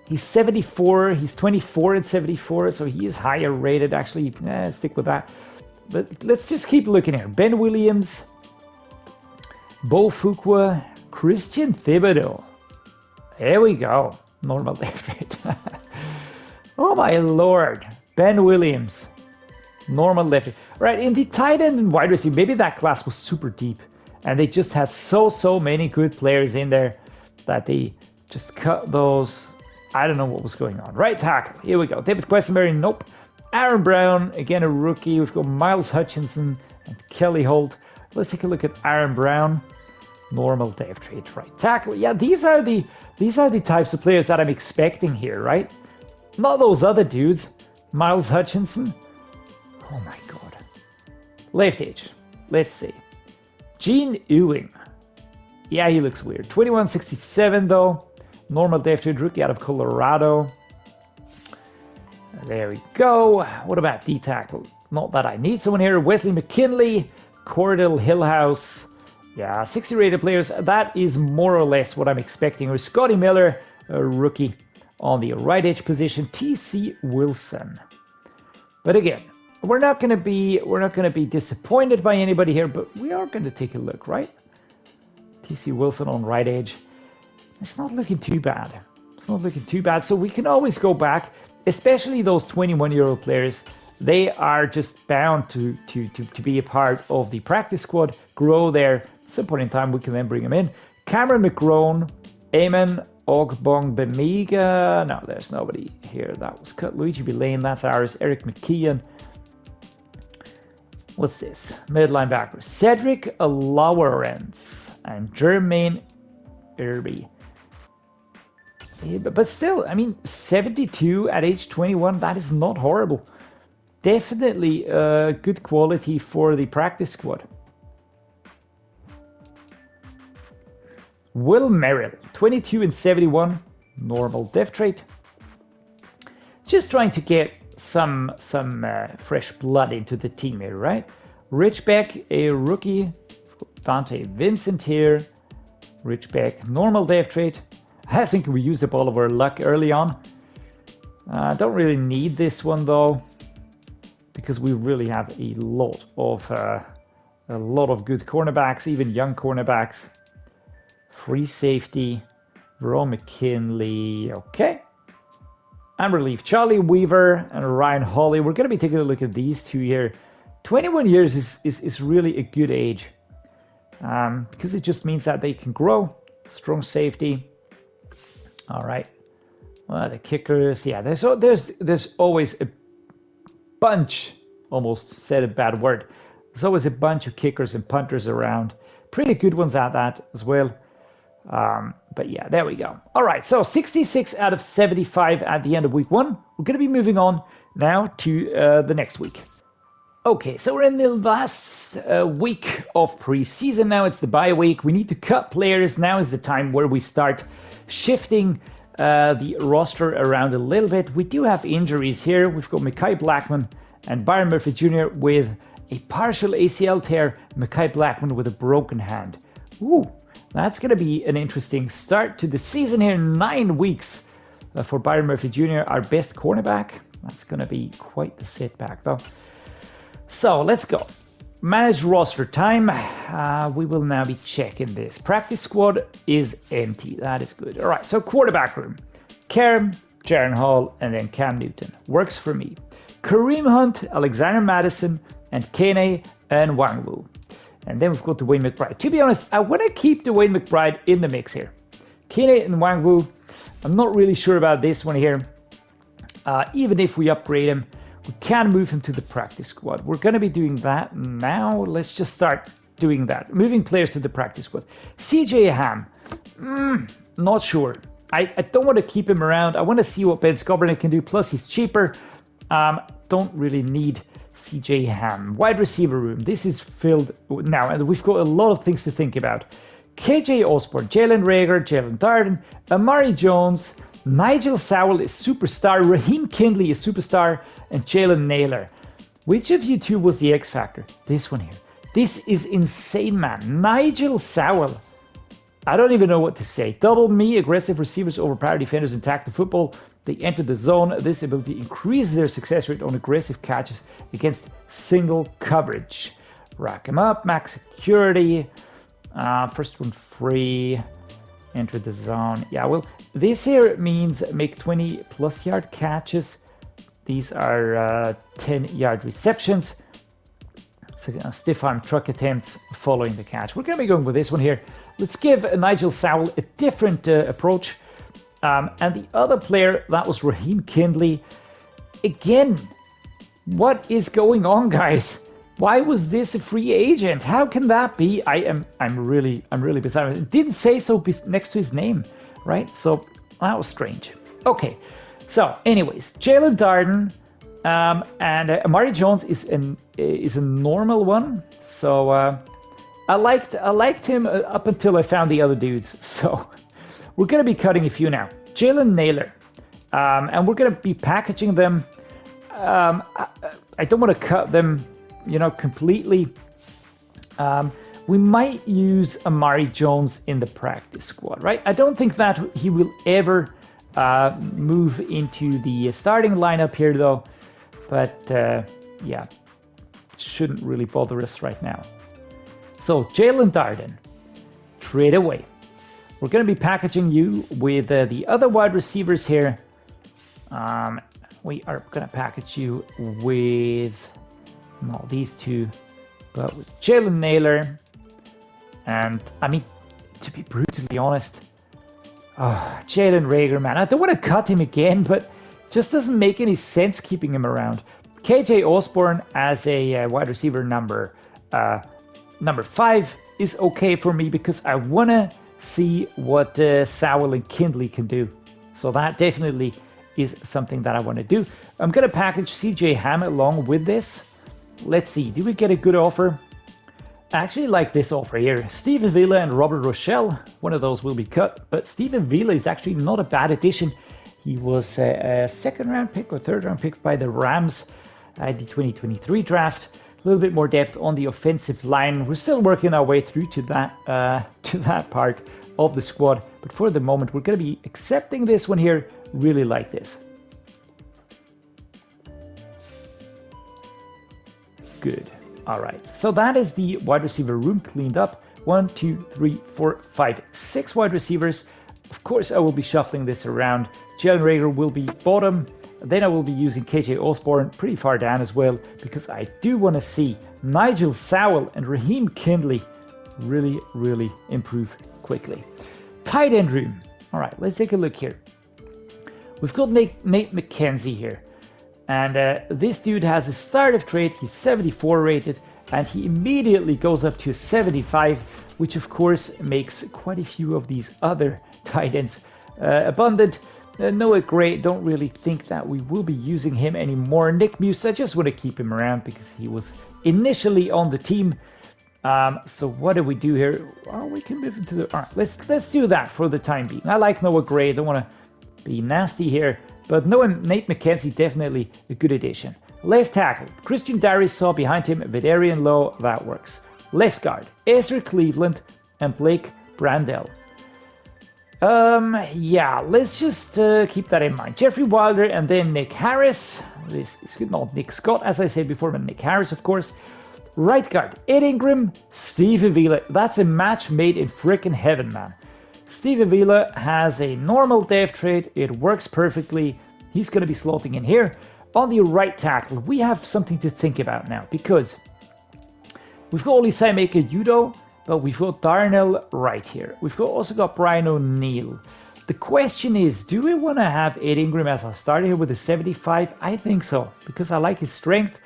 he's 74. He's 24 and 74, so he is higher rated. Actually, stick with that. But let's just keep looking here. Ben Williams, Bo Fuqua, Christian Thibodeau. There we go. Normal depth rate. Oh my lord. Ben Williams. Normal depth rate. Right, in the tight end and wide receiver, maybe that class was super deep. And they just had so many good players in there that they just cut those. I don't know what was going on. Right tackle. Here we go. David Questenberry. Nope. Aaron Brown. Again, a rookie. We've got Miles Hutchinson and Kelly Holt. Let's take a look at Aaron Brown. Normal depth rate. Right tackle. Yeah, these are the types of players that I'm expecting here, right? Not those other dudes. Miles Hutchinson. Oh my god. Left edge. Let's see. Gene Ewing. Yeah, he looks weird. 2167 though. Normal depth rate, rookie out of Colorado. There we go. What about D tackle? Not that I need someone here. Wesley McKinley, Cordell Hillhouse. Yeah, 60 rated players. That is more or less what I'm expecting. Or Scotty Miller, a rookie on the right edge position. TC Wilson. But again, we're not going to be disappointed by anybody here, but we are going to take a look, right? TC Wilson on right edge. It's not looking too bad. It's not looking too bad. So we can always go back, especially those 21-year-old players. They are just bound to be a part of the practice squad, grow there. At some point in time, we can then bring them in. Cameron McGrone, Eamon Ogbongbemiga. No, there's nobody here. That was cut. Luigi Lane, that's ours. Eric McKeon. What's this? Mid linebacker. Cedric Lawrence and Jermaine Irby. Yeah, but still, I mean, 72 at age 21, that is not horrible. Definitely good quality for the practice squad. Will Merrill, 22 and 71, normal depth rate. Just trying to get some fresh blood into the team here, right? Rich Beck, a rookie. Dante Vincent here. Rich Beck, normal depth rate. I think we used up all of our luck early on. Don't really need this one though, because we really have a lot of good cornerbacks, even young cornerbacks. Free safety, Verone McKinley, okay. And relief, Charlie Weaver and Ryan Hawley. We're going to be taking a look at these two here. 21 years is really a good age, because it just means that they can grow. Strong safety. All right. Well, the kickers, yeah. There's always a bunch. Almost said a bad word. There's always a bunch of kickers and punters around. Pretty good ones at that as well. But yeah, there we go. All right, so 66 out of 75 at the end of week 1. We're going to be moving on now to the next week. Okay, so we're in the last week of preseason now. It's the bye week. We need to cut players. Now is the time where we start shifting the roster around a little bit. We do have injuries here. We've got Mekhi Blackmon and Byron Murphy Jr. with a partial ACL tear. Mekhi Blackmon with a broken hand. Ooh. That's going to be an interesting start to the season here. 9 weeks for Byron Murphy Jr., our best cornerback. That's going to be quite the setback, though. So let's go. Manage roster time. We will now be checking this. Practice squad is empty. That is good. All right, so quarterback room. Kerem, Jaron Hall, and then Cam Newton. Works for me. Kareem Hunt, Alexander Madison, and Kene Nwangwu. And then we've got DeWayne McBride. To be honest, I want to keep DeWayne McBride in the mix here. Kene Nwangwu, I'm not really sure about this one here. Even if we upgrade him, we can move him to the practice squad. We're going to be doing that now. Let's just start doing that, moving players to the practice squad. CJ Ham, not sure. I don't want to keep him around. I want to see what Ben Skobbernik can do. Plus, he's cheaper. Don't really need CJ Ham. Wide receiver room. This is filled now, and we've got a lot of things to think about. KJ Osborne, Jalen Reagor, Jalen Darden, Amari Jones, Nigel Sowell is superstar, Raheem Kindley is superstar, and Jalen Naylor. Which of you two was the X factor? This one here. This is insane, man. Nigel Sowell. I don't even know what to say. Double me, aggressive receivers over power defenders and attack the football. They enter the zone. This ability increases their success rate on aggressive catches against single coverage. Rack them up, max security. First one free. Enter the zone. Yeah, well, this here means make 20 plus yard catches. These are 10-yard receptions. So stiff arm truck attempts following the catch. We're going to be going with this one here. Let's give Nigel Sowell a different approach. And the other player, that was Raheem Kindley. Again, what is going on, guys? Why was this a free agent? How can that be? I'm really bizarre. It didn't say so next to his name, right? So that was strange. Okay, so anyways, Jalen Darden and Amari Jones is a normal one. So I liked him up until I found the other dudes. So we're gonna be cutting a few now. Jalen Naylor, and we're gonna be packaging them. I don't want to cut them, completely. We might use Amari Jones in the practice squad, right? I don't think that he will ever move into the starting lineup here, though. But yeah, shouldn't really bother us right now. So Jalen Darden, trade away. We're going to be packaging you with the other wide receivers here. We are going to package you with not these two, but with Jalen Naylor. And I mean, to be brutally honest, Jalen Reagor, man, I don't want to cut him again, but it just doesn't make any sense keeping him around. KJ Osborne as a wide receiver number 5 is okay for me because I want to see what Sowell and Kindley can do. So that definitely is something that I want to do. I'm going to package CJ Ham along with this. Let's see, do we get a good offer? I actually like this offer here. Stephen Villa and Robert Rochelle, one of those will be cut, but Stephen Villa is actually not a bad addition. He was a second-round pick or third-round pick by the Rams at the 2023 draft. A little bit more depth on the offensive line. We're still working our way through to that part of the squad, but for the moment, we're going to be accepting this one here. Really like this. Good. All right, so that is the wide receiver room cleaned up. 1, 2, 3, 4, 5, 6 wide receivers. Of course, I will be shuffling this around. Jalen Reagor will be bottom. Then I will be using KJ Osborne pretty far down as well, because I do want to see Nigel Sowell and Raheem Kindley really improve quickly. Tight end room. All right, let's take a look here. We've got Nate McKenzie here. And this dude has a startup trait. He's 74 rated, and he immediately goes up to 75, which of course makes quite a few of these other tight ends abundant. Noah Gray, don't really think that we will be using him anymore. Nick Muse, I just want to keep him around because he was initially on the team. So what do we do here? Oh, we can move him to the... All right, let's do that for the time being. I like Noah Gray. Don't want to be nasty here. But Nate McKenzie, definitely a good addition. Left tackle, Christian Darisaw behind him, Vidarian Lowe, that works. Left guard, Ezra Cleveland and Blake Brandel. Yeah, let's just keep that in mind. Jeffrey Wilder and then Nick Harris. This is not Nick Scott, as I said before, but Nick Harris, of course. Right guard, Ed Ingram, Stephen Villa. That's a match made in frickin' heaven, man. Stephen Villa has a normal depth trait. It works perfectly. He's going to be slotting in here. On the right tackle, we have something to think about now, because we've got Olisai Maker Udo, but we've got Darnell right here. We've also got Brian O'Neill. The question is, do we want to have Ed Ingram as our starter here with a 75? I think so, because I like his strength.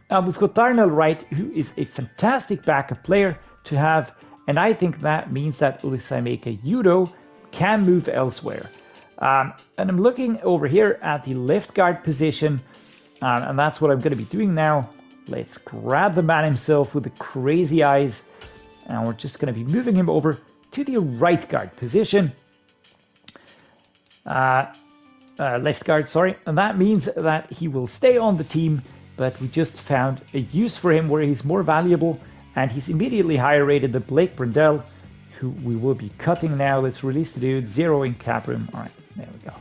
We've got Darnell Wright, who is a fantastic backup player to have, and I think that means that Ulisaimeka Yudo can move elsewhere. And I'm looking over here at the left guard position, and that's what I'm going to be doing now. Let's grab the man himself with the crazy eyes, and we're just going to be moving him over to the right guard position. Left guard, sorry. And that means that he will stay on the team, but we just found a use for him where he's more valuable, and he's immediately higher rated than Blake Brundell, who we will be cutting now. Let's release the dude, 0 in cap room. All right, there we go.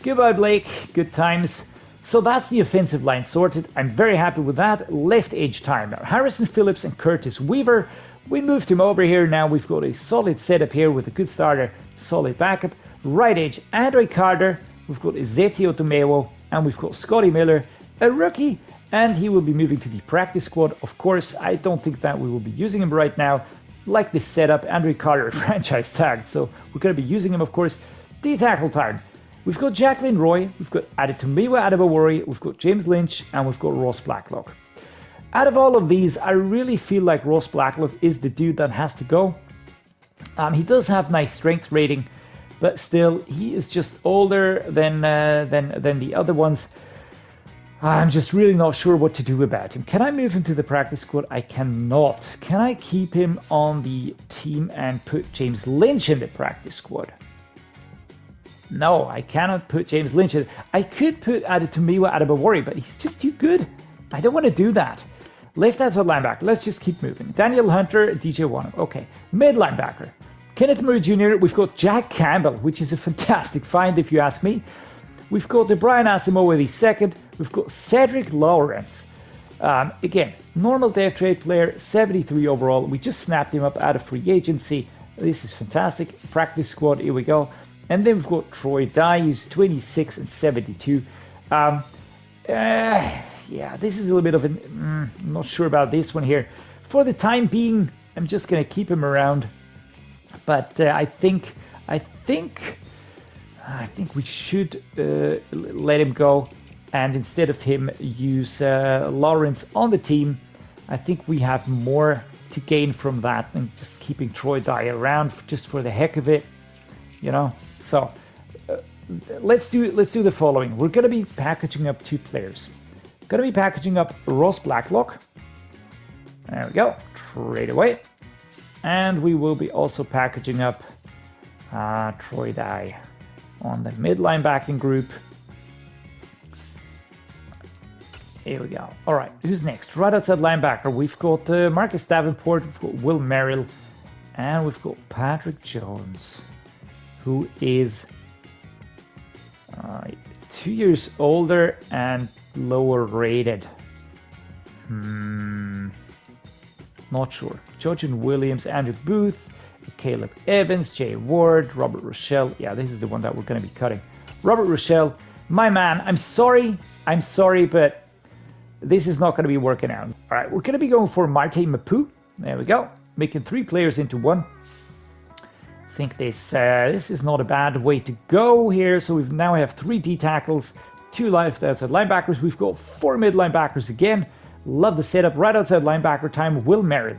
Goodbye, Blake. Good times. So that's the offensive line sorted. I'm very happy with that. Left edge time now. Harrison Phillips and Curtis Weaver. We moved him over here. Now we've got a solid setup here with a good starter, solid backup. Right edge, Andre Carter. We've got Ezeti Otomewo, and we've got Scotty Miller, a rookie, and he will be moving to the practice squad. Of course, I don't think that we will be using him right now. Like this setup, Andre Carter franchise tagged, so we're going to be using him, of course. D-tackle time. We've got Jaquelin Roy, we've got Adetomiwa Adebawori, we've got James Lynch, and we've got Ross Blacklock. Out of all of these, I really feel like Ross Blacklock is the dude that has to go. He does have nice strength rating, but still, he is just older than the other ones. I'm just really not sure what to do about him. Can I move him to the practice squad? I cannot. Can I keep him on the team and put James Lynch in the practice squad? No, I cannot put James Lynch in. I could put Adetomiwa Adebawori, but he's just too good. I don't want to do that. Left outside linebacker. Let's just keep moving. Daniel Hunter, DJ Wanham. Okay. Mid linebacker. Kenneth Murray Jr. We've got Jack Campbell, which is a fantastic find if you ask me. We've got the Brian Asamoah II. We've got Cedric Lawrence. Again, normal depth trade player, 73 overall. We just snapped him up out of free agency. This is fantastic. Practice squad, here we go. And then we've got Troy Dye, who's 26 and 72. Yeah, this is a little bit of an... I'm not sure about this one here. For the time being, I'm just going to keep him around. But I think we should let him go, and instead of him use Lawrence on the team. I think we have more to gain from that than just keeping Troy Dye around just for the heck of it, you know. So let's do the following. We're going to be packaging up 2 players. Going to be packaging up Ross Blacklock. There we go. Trade away. And we will be also packaging up Troy Dye on the mid linebacking group. Here we go. All right, who's next? Right outside linebacker, we've got Marcus Davenport, we've got Will Merrill, and we've got Patrick Jones, who is 2 years older and lower rated. Not sure. Jojen Williams, Andrew Booth, Caleb Evans, Jay Ward, Robert Rochelle. Yeah, this is the one that we're going to be cutting. Robert Rochelle, my man, I'm sorry, but this is not going to be working out. All right, we're going to be going for Marte Mapu. There we go. Making 3 players into 1. I think this is not a bad way to go here. So we now have 3 D tackles, 2 left outside linebackers. We've got 4 mid linebackers again. Love the setup. Right outside linebacker time, Will Merrill.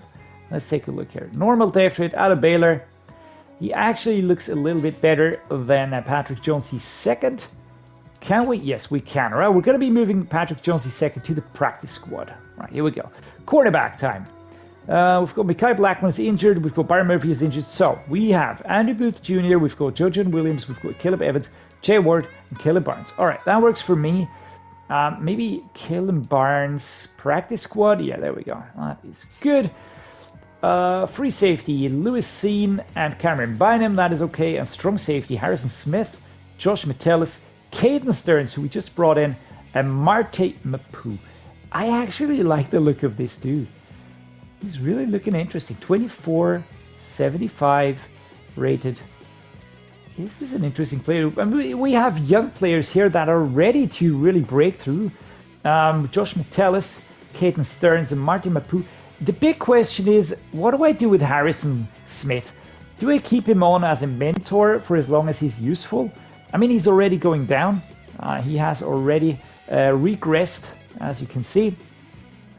Let's take a look here. Normal depth trade out of Baylor. He actually looks a little bit better than Patrick Jones. He's second. Can we? Yes, we can. All right, we're going to be moving Patrick Jones second to the practice squad. All right, here we go. Quarterback time. We've got Mekhi Blackmon is injured. We've got Byron Murphy is injured. So we have Andrew Booth Jr. We've got Jojen Williams. We've got Caleb Evans, Jay Ward, and Caleb Barnes. All right, that works for me. Maybe Caleb Barnes practice squad. Yeah, there we go. That is good. Free safety, Lewis Seen and Cameron Bynum. That is okay. And strong safety, Harrison Smith, Josh Metellus, Caden Stearns, who we just brought in, and Marte Mapu. I actually like the look of this dude. He's really looking interesting. 24, 75 rated. This is an interesting player. I mean, we have young players here that are ready to really break through. Josh Metellus, Caden Stearns, and Marte Mapu. The big question is, what do I do with Harrison Smith? Do I keep him on as a mentor for as long as he's useful? I mean, he's already going down. He has already regressed, as you can see.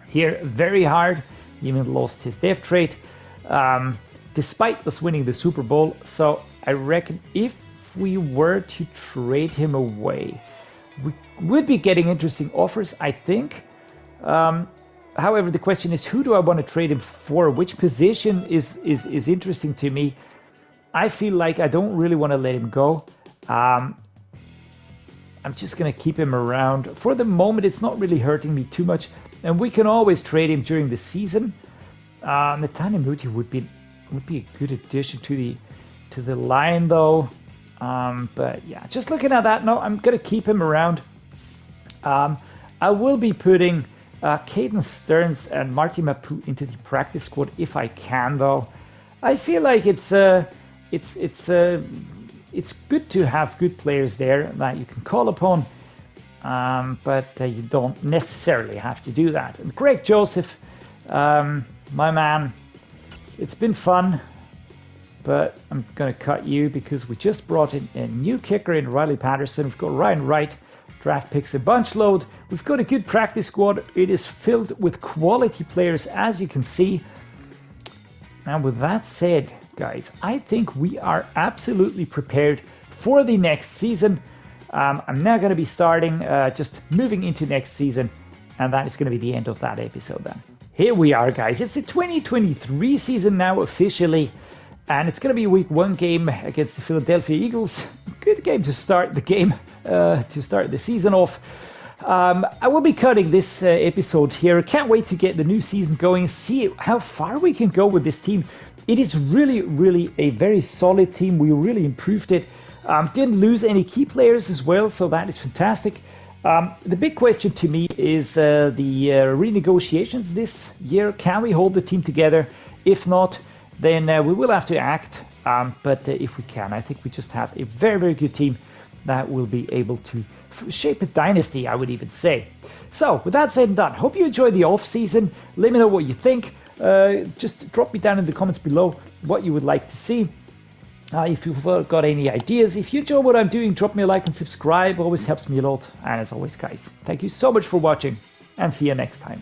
here very hard. He even lost his dev trade, despite us winning the Super Bowl. So I reckon if we were to trade him away, we would be getting interesting offers, I think. However, the question is, who do I want to trade him for? Which position is interesting to me? I feel like I don't really want to let him go. I'm just going to keep him around. For the moment, it's not really hurting me too much. And we can always trade him during the season. Netanya Muti would be a good addition to the line, though. But yeah, just looking at that, no, I'm going to keep him around. I will be putting Caden Stearns and Marty Mapu into the practice squad if I can, though. I feel like it's good to have good players there that you can call upon, but you don't necessarily have to do that. And Greg Joseph, my man, it's been fun, but I'm going to cut you because we just brought in a new kicker in Riley Patterson. We've got Ryan Wright, draft picks a bunch load. We've got a good practice squad. It is filled with quality players, as you can see. And with that said, guys, I think we are absolutely prepared for the next season. I'm now going to be starting, just moving into next season, and that is going to be the end of that episode then. Here we are, guys. It's the 2023 season now officially, and it's going to be a week 1 game against the Philadelphia Eagles. Good game to start the season off. I will be cutting this episode here. Can't wait to get the new season going, see how far we can go with this team. It is really, really a very solid team. We really improved it. Didn't lose any key players as well, so that is fantastic. The big question to me is the renegotiations this year. Can we hold the team together? If not, then we will have to act. But if we can, I think we just have a very, very good team that will be able to shape a dynasty, I would even say. So with that said and done, hope you enjoyed the off season. Let me know what you think. Just drop me down in the comments below what you would like to see. If you've got any ideas, if you enjoy what I'm doing, drop me a like and subscribe. Always helps me a lot. And as always, guys, thank you so much for watching, and see you next time.